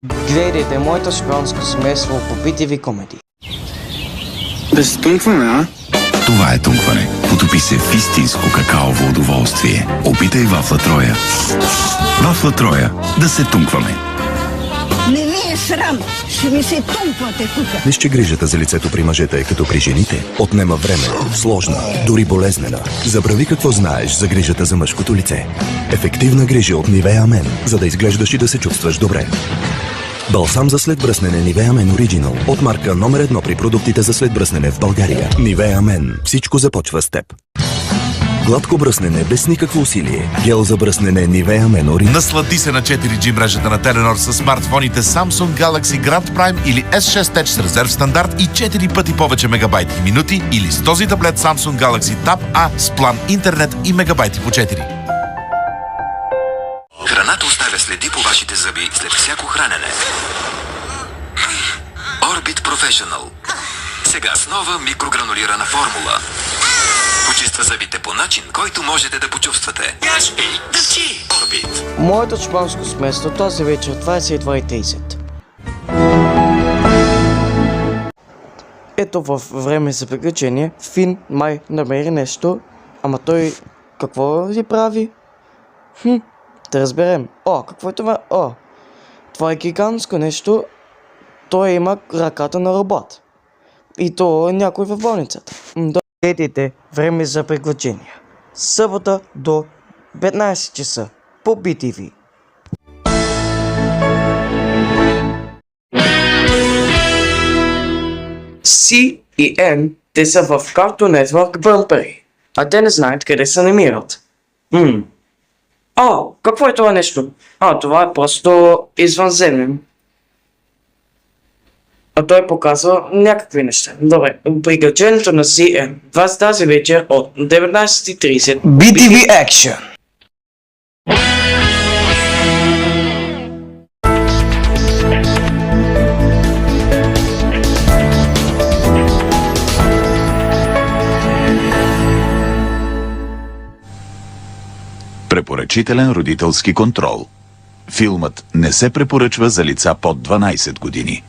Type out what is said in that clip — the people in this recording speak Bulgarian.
Гледайте моето шпионско семейство по BTV Comedy. Да се тункваме, а? Това е тункване. Потопи се в истинско какаово удоволствие. Опитай вафла Троя. Вафла Троя. Да се тункваме. Не ви е срам, ще ми се тумпвате тук. Виж, че грижата за лицето при мъжете е като при жените. Отнема време, сложна, дори болезнена. Забрави какво знаеш за грижата за мъжкото лице. Ефективна грижа от Nivea Men, за да изглеждаш и да се чувстваш добре. Балсам за след бръснене Nivea Men Original от марка номер 1 при продуктите за след бръснене в България. Nivea Men. Всичко започва с теб. Гладко бръснене без никакво усилие. Гел за бръснене Nivea Men Original. Наслади се на 4G мрежата на Теленор с смартфоните Samsung Galaxy Grand Prime или S6 Edge с резерв стандарт и 4 пъти повече мегабайти и минути, или с този таблет Samsung Galaxy Tab A с план интернет и мегабайти по 4. Храната оставя следи по вашите зъби след всяко хранене. Orbit Professional. Сега с нова микрогранулирана формула. Почиства зъбите по начин, който можете да почувствате. Яшпи, дъвчи, Orbit. Моето шпионско семейство този вечер 22:30. Ето във време за приключение Фин май намери нещо, ама той какво ли прави? Да разберем. Какво е това? Това е гигантско нещо. Той има ръката на робот. И то е някой в болницата. Гледайте време за приключения. Събота до 15 часа по BTV. C и N, те са в Cartoon Network бъмпери, а те не знаят къде се намират. Какво е това нещо? Това е просто извънземен. А той показва някакви неща. Добре, приключението на CN. Тази вечер от 19:30. BTV Action. Препоръчителен родителски контрол. Филмът не се препоръчва за лица под 12 години.